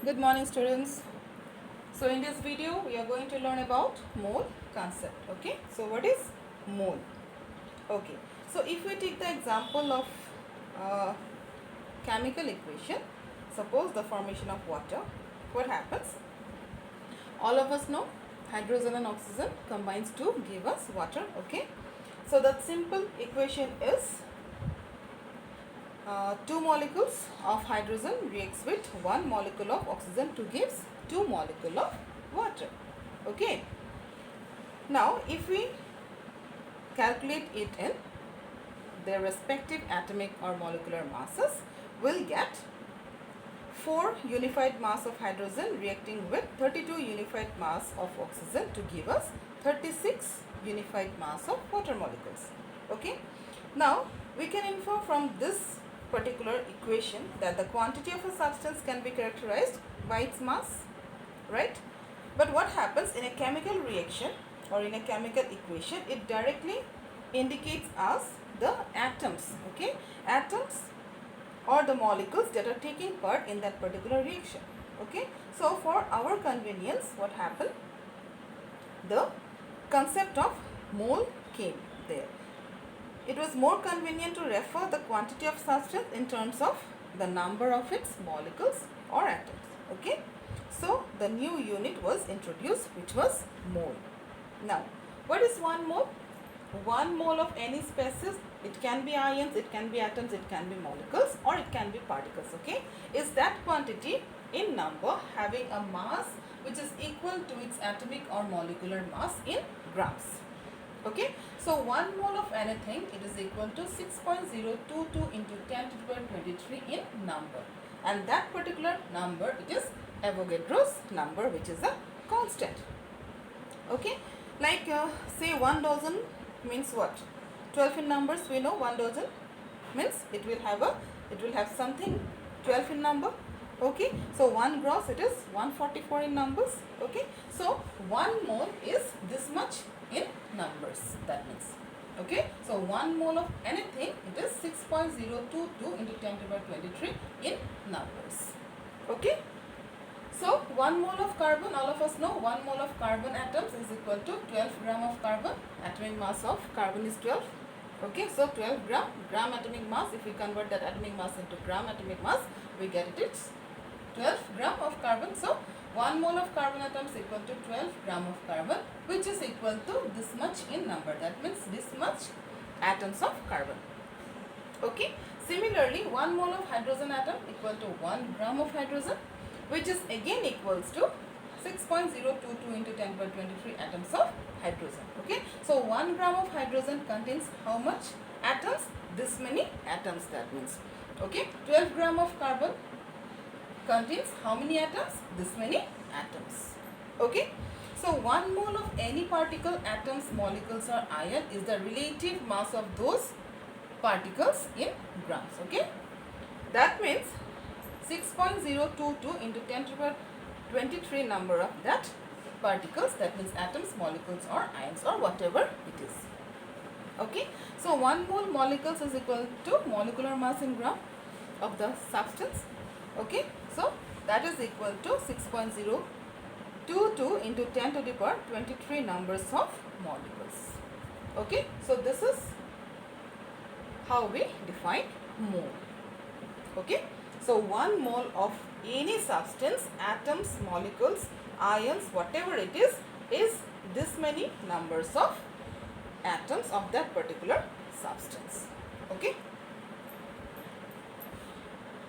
Good morning, students. So in this video we are going to learn about mole concept. Okay, so what is mole? Okay, so if we take the example of chemical equation, suppose the formation of water, what happens? All of us know hydrogen and oxygen combines to give us water. Okay, so the simple equation is two molecules of hydrogen reacts with one molecule of oxygen to gives two molecule of water. Okay, now if we calculate it in their respective atomic or molecular masses, we'll get 4 unified mass of hydrogen reacting with 32 unified mass of oxygen to give us 36 unified mass of water molecules. Okay, now we can infer from this particular equation that the quantity of a substance can be characterized by its mass, right? But what happens in a chemical reaction or in a chemical equation, it directly indicates us the atoms, okay, atoms or the molecules that are taking part in that particular reaction. Okay, so for our convenience, what happened, the concept of mole came there. It was more convenient to refer the quantity of substance in terms of the number of its molecules or atoms. Okay, so the new unit was introduced, which was mole. Now, what is 1 mole? 1 mole of any species, it can be ions, it can be atoms, it can be molecules, or it can be particles. Okay, is that quantity in number having a mass which is equal to its atomic or molecular mass in grams. Okay, so 1 mole of anything, it is equal to 6.022 into 10 to the power 23 in number, and that particular number, it is Avogadro's number, which is a constant. Okay, like say 1 dozen means what? 12 in numbers, we know 1 dozen means it will have something 12 in number. Okay, so 1 gross, it is 144 in numbers. Okay, so 1 mole is this much in numbers, that means. Okay, so 1 mole of anything, it is 6.022 into 10 to the power 23 in numbers. Okay, so 1 mole of carbon, all of us know 1 mole of carbon atoms is equal to 12 gram of carbon. Atomic mass of carbon is 12. Okay, so 12 gram atomic mass, if we convert that atomic mass into gram atomic mass, we get it's 12 gram of carbon. So 1 mole of carbon atoms equal to 12 gram of carbon, which is equal to this much in number, that means this much atoms of carbon. Okay, similarly 1 mole of hydrogen atom equal to 1 gram of hydrogen, which is again equals to 6.022 into 10 to the power 23 atoms of hydrogen. Okay, so 1 gram of hydrogen contains how much atoms? This many atoms, that means. Okay, 12 gram of carbon contains how many atoms? This many atoms. Okay, so 1 mole of any particle, atoms, molecules or ion is the relative mass of those particles in grams. Okay, that means 6.022 into 10 to the power 23 number of that particles, that means atoms, molecules or ions or whatever it is. Okay, so 1 mole molecules is equal to molecular mass in gram of the substance. Okay, so that is equal to 6.022 into 10 to the power 23 numbers of molecules. Okay, so this is how we define mole. Okay, so 1 mole of any substance, atoms, molecules, ions, whatever it is this many numbers of atoms of that particular substance.